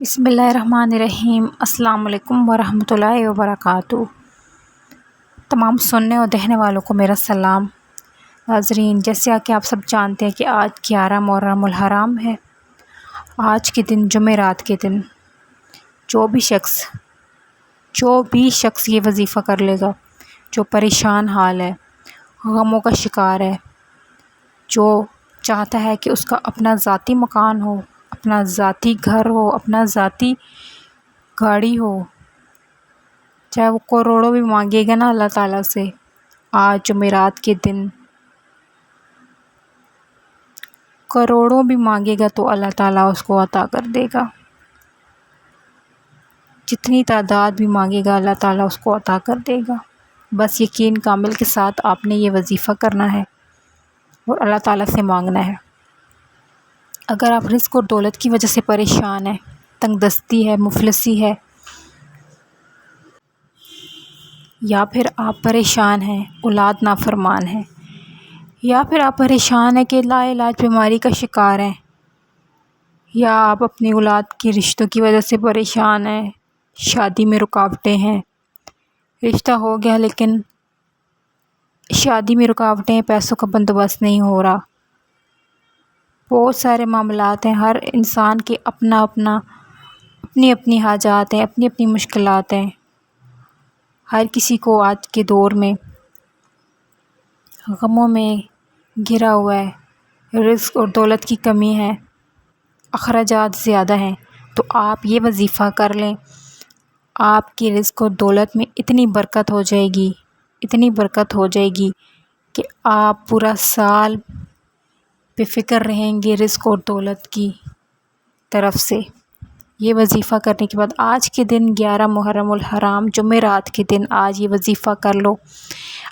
بسم اللہ الرحمن الرحیم۔ السلام علیکم ورحمۃ اللہ وبرکاتہ۔ تمام سننے اور دیکھنے والوں کو میرا سلام۔ ناظرین، جیسے کہ آپ سب جانتے ہیں کہ آج 11 محرم الحرام ہے۔ آج کے دن جمعرات کے دن جو بھی شخص یہ وظیفہ کر لے گا، جو پریشان حال ہے، غموں کا شکار ہے، جو چاہتا ہے کہ اس کا اپنا ذاتی مکان ہو، اپنا ذاتی گھر ہو، اپنا ذاتی گاڑی ہو، چاہے وہ کروڑوں بھی مانگے گا نا اللہ تعالیٰ سے، آج جمعرات کے دن کروڑوں بھی مانگے گا تو اللہ تعالیٰ اس کو عطا کر دے گا۔ جتنی تعداد بھی مانگے گا اللہ تعالیٰ اس کو عطا کر دے گا۔ بس یقین کامل کے ساتھ آپ نے یہ وظیفہ کرنا ہے اور اللہ تعالیٰ سے مانگنا ہے۔ اگر آپ رزق اور دولت کی وجہ سے پریشان ہیں، تنگ دستی ہے، مفلسی ہے، یا پھر آپ پریشان ہیں، اولاد نافرمان ہے، یا پھر آپ پریشان ہیں کہ لا علاج بیماری کا شکار ہیں، یا آپ اپنی اولاد کی رشتوں کی وجہ سے پریشان ہیں، شادی میں رکاوٹیں ہیں، رشتہ ہو گیا لیکن شادی میں رکاوٹیں ہیں، پیسوں کا بندوبست نہیں ہو رہا، بہت سارے معاملات ہیں، ہر انسان کے اپنی اپنی حاجات ہیں، اپنی اپنی مشکلات ہیں۔ ہر کسی کو آج کے دور میں غموں میں گھرا ہوا ہے، رزق اور دولت کی کمی ہے، اخراجات زیادہ ہیں، تو آپ یہ وظیفہ کر لیں، آپ کی رزق اور دولت میں اتنی برکت ہو جائے گی، اتنی برکت ہو جائے گی کہ آپ پورا سال بے فکر رہیں گے رزق اور دولت کی طرف سے۔ یہ وظیفہ کرنے کے بعد آج کے دن 11 محرم الحرام جمعرات کے دن آج یہ وظیفہ کر لو،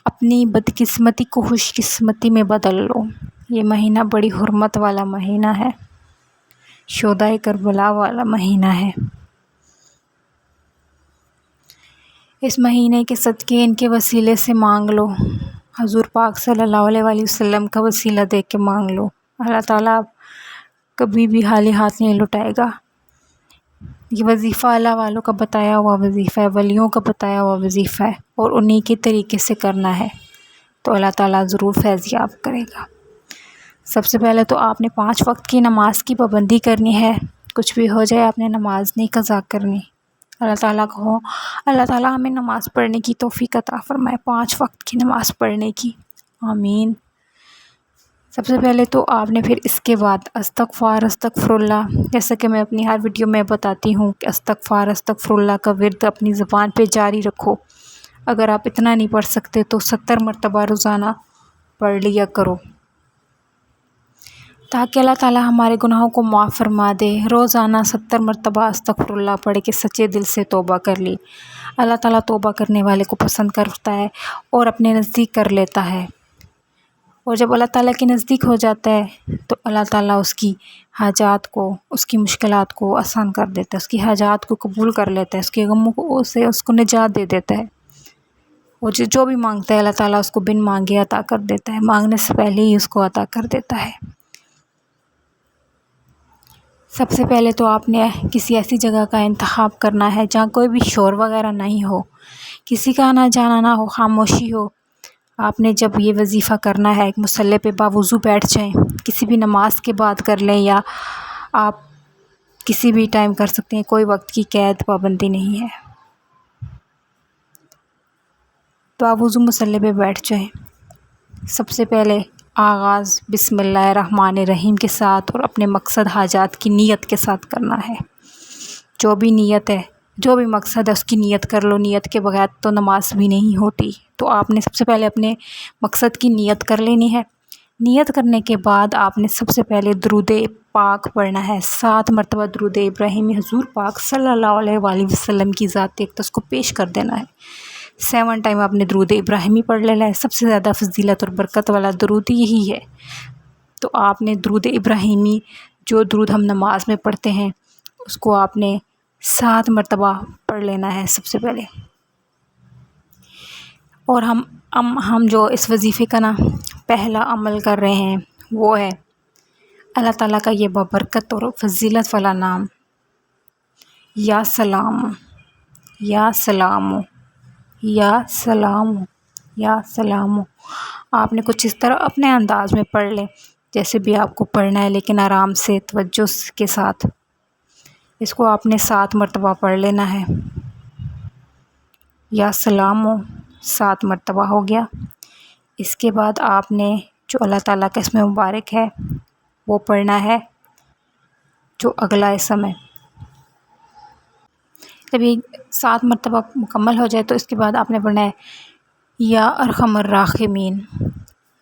اپنی بدقسمتی کو خوش قسمتی میں بدل لو۔ یہ مہینہ بڑی حرمت والا مہینہ ہے، شہدائے کربلا والا مہینہ ہے۔ اس مہینے کے صدقے ان کے وسیلے سے مانگ لو، حضور پاک صلی اللہ علیہ وآلہ وسلم کا وسیلہ دے کے مانگ لو، اللہ تعالیٰ کبھی بھی خالی ہاتھ نہیں لوٹائے گا۔ یہ وظیفہ اللہ والوں کا بتایا ہوا وظیفہ ہے، ولیوں کا بتایا ہوا وظیفہ ہے، اور انہی کے طریقے سے کرنا ہے تو اللہ تعالیٰ ضرور فیض یاب کرے گا۔ سب سے پہلے تو آپ نے 5 وقت کی نماز کی پابندی کرنی ہے، کچھ بھی ہو جائے آپ نے نماز نہیں قضا کرنی۔ اللہ تعالیٰ ہمیں نماز پڑھنے کی توفیق عطا فرمائے، 5 وقت کی نماز پڑھنے کی، آمین۔ سب سے پہلے تو آپ نے پھر اس کے بعد استغفر اللہ، جیسا کہ میں اپنی ہر ویڈیو میں بتاتی ہوں کہ استغفر اللہ کا ورد اپنی زبان پہ جاری رکھو۔ اگر آپ اتنا نہیں پڑھ سکتے تو 70 مرتبہ روزانہ پڑھ لیا کرو، تاکہ اللہ تعالیٰ ہمارے گناہوں کو معاف فرما دے۔ روزانہ 70 مرتبہ استغفر اللہ پڑھ کے سچے دل سے توبہ کر لی، اللہ تعالیٰ توبہ کرنے والے کو پسند کرتا ہے اور اپنے نزدیک کر لیتا ہے، اور جب اللہ تعالیٰ کے نزدیک ہو جاتا ہے تو اللہ تعالیٰ اس کی حاجات کو، اس کی مشکلات کو آسان کر دیتا ہے، اس کی حاجات کو قبول کر لیتا ہے، اس کے غموں کو اس کو نجات دے دیتا ہے، اور جو بھی مانگتا ہے اللہ تعالیٰ اس کو بن مانگے عطا کر دیتا ہے، مانگنے سے پہلے ہی اس کو عطا کر دیتا ہے۔ سب سے پہلے تو آپ نے کسی ایسی جگہ کا انتخاب کرنا ہے جہاں کوئی بھی شور وغیرہ نہیں ہو، کسی کا آنا جانا نہ ہو، خاموشی ہو۔ آپ نے جب یہ وظیفہ کرنا ہے ایک مصلی پہ باوضو بیٹھ جائیں، کسی بھی نماز کے بعد کر لیں یا آپ کسی بھی ٹائم کر سکتے ہیں، کوئی وقت کی قید پابندی نہیں ہے۔ باوضو مصلی پہ بیٹھ جائیں، سب سے پہلے آغاز بسم اللہ الرحمن الرحیم کے ساتھ اور اپنے مقصد حاجات کی نیت کے ساتھ کرنا ہے۔ جو بھی نیت ہے، جو بھی مقصد ہے اس کی نیت کر لو، نیت کے بغیر تو نماز بھی نہیں ہوتی، تو آپ نے سب سے پہلے اپنے مقصد کی نیت کر لینی ہے۔ نیت کرنے کے بعد آپ نے سب سے پہلے درود پاک پڑھنا ہے، 7 مرتبہ درود ابراہیمی حضور پاک صلی اللہ علیہ وآلہ وسلم کی ذات اقدس کو پیش کر دینا ہے۔ 7 ٹائم آپ نے درود ابراہیمی پڑھ لینا ہے، سب سے زیادہ فضیلت اور برکت والا درود یہی ہے، تو آپ نے درود ابراہیمی، جو درود ہم نماز میں پڑھتے ہیں، اس کو آپ نے 7 مرتبہ پڑھ لینا ہے سب سے پہلے۔ اور ہم جو اس وظیفے کا پہلا عمل کر رہے ہیں وہ ہے اللہ تعالیٰ کا یہ بابرکت اور فضیلت والا نام یا سلام، یا سلام، یا سلام، یا سلام۔ آپ نے کچھ اس طرح اپنے انداز میں پڑھ لیں جیسے بھی آپ کو پڑھنا ہے، لیکن آرام سے توجہ کے ساتھ اس کو آپ نے 7 مرتبہ پڑھ لینا ہے۔ یا سلام 7 مرتبہ ہو گیا۔ اس کے بعد آپ نے جو اللہ تعالیٰ کا اسم مبارک ہے وہ پڑھنا ہے، جو اگلا اسم ہے۔ جب یہ 7 مرتبہ مکمل ہو جائے تو اس کے بعد آپ نے پڑھنا ہے یا ارحم الراحمین،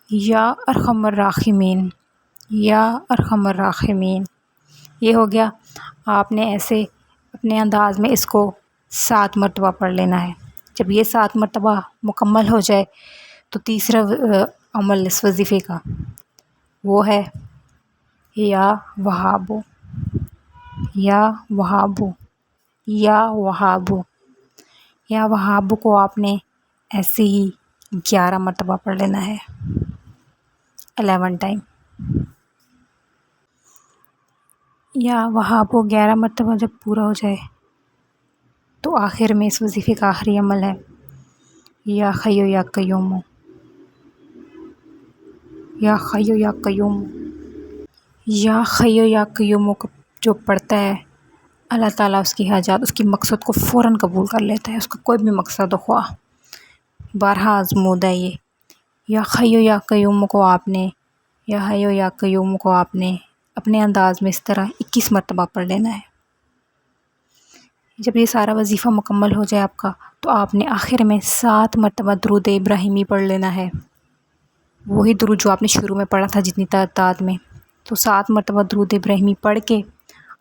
یا ارحم الراحمین، یا ارحم الراحمین۔ یہ ہو گیا۔ آپ نے ایسے اپنے انداز میں اس کو 7 مرتبہ پڑھ لینا ہے۔ جب یہ 7 مرتبہ مکمل ہو جائے تو تیسرا عمل اس وظیفے کا وہ ہے یا وہابو، یا وہابو، یا وہابو۔ یا وہابو کو آپ نے ایسے ہی 11 مرتبہ پڑھ لینا ہے، 11 ٹائم۔ یا وہابو 11 مرتبہ جب پورا ہو جائے تو آخر میں اس وظیفے کا آخری عمل ہے یا حیو یا قیوم، یا حیو یا قیوم۔ یا حیو یا قیوم کو جو پڑھتا ہے اللہ تعالیٰ اس کی حاجات، اس کی مقصد کو فوراً قبول کر لیتا ہے۔ اس کا کوئی بھی مقصد ہو، خواہ بارہا آزمود ہے یہ۔ یا حیو یا قیوم کو آپ نے، یا حیو یا قیوم کو آپ نے اپنے انداز میں اس طرح 21 مرتبہ پڑھ لینا ہے۔ جب یہ سارا وظیفہ مکمل ہو جائے آپ کا تو آپ نے آخر میں 7 مرتبہ درود ابراہیمی پڑھ لینا ہے، وہی درود جو آپ نے شروع میں پڑھا تھا جتنی تعداد میں۔ تو 7 مرتبہ درود ابراہیمی پڑھ کے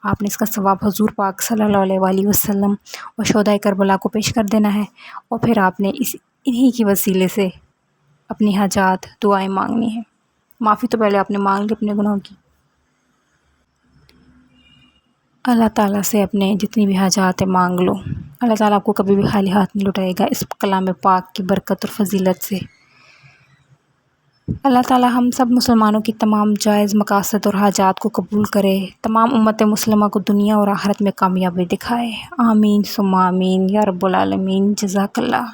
آپ نے اس کا ثواب حضور پاک صلی اللہ علیہ وآلہ وسلم اور شہدائے کربلا کو پیش کر دینا ہے، اور پھر آپ نے انہی کی وسیلے سے اپنی حاجات دعائیں مانگنی ہیں۔ معافی تو پہلے آپ نے مانگ لی اپنے گناہوں کی۔ اللہ تعالیٰ سے اپنے جتنی بھی حاجات ہیں مانگ لو، اللہ تعالیٰ آپ کو کبھی بھی خالی ہاتھ نہیں لٹائے گا اس کلام پاک کی برکت اور فضیلت سے۔ اللہ تعالیٰ ہم سب مسلمانوں کی تمام جائز مقاصد اور حاجات کو قبول کرے، تمام امت مسلمہ کو دنیا اور آخرت میں کامیابی دکھائے۔ آمین ثم آمین یا رب العالمین۔ جزاک اللہ۔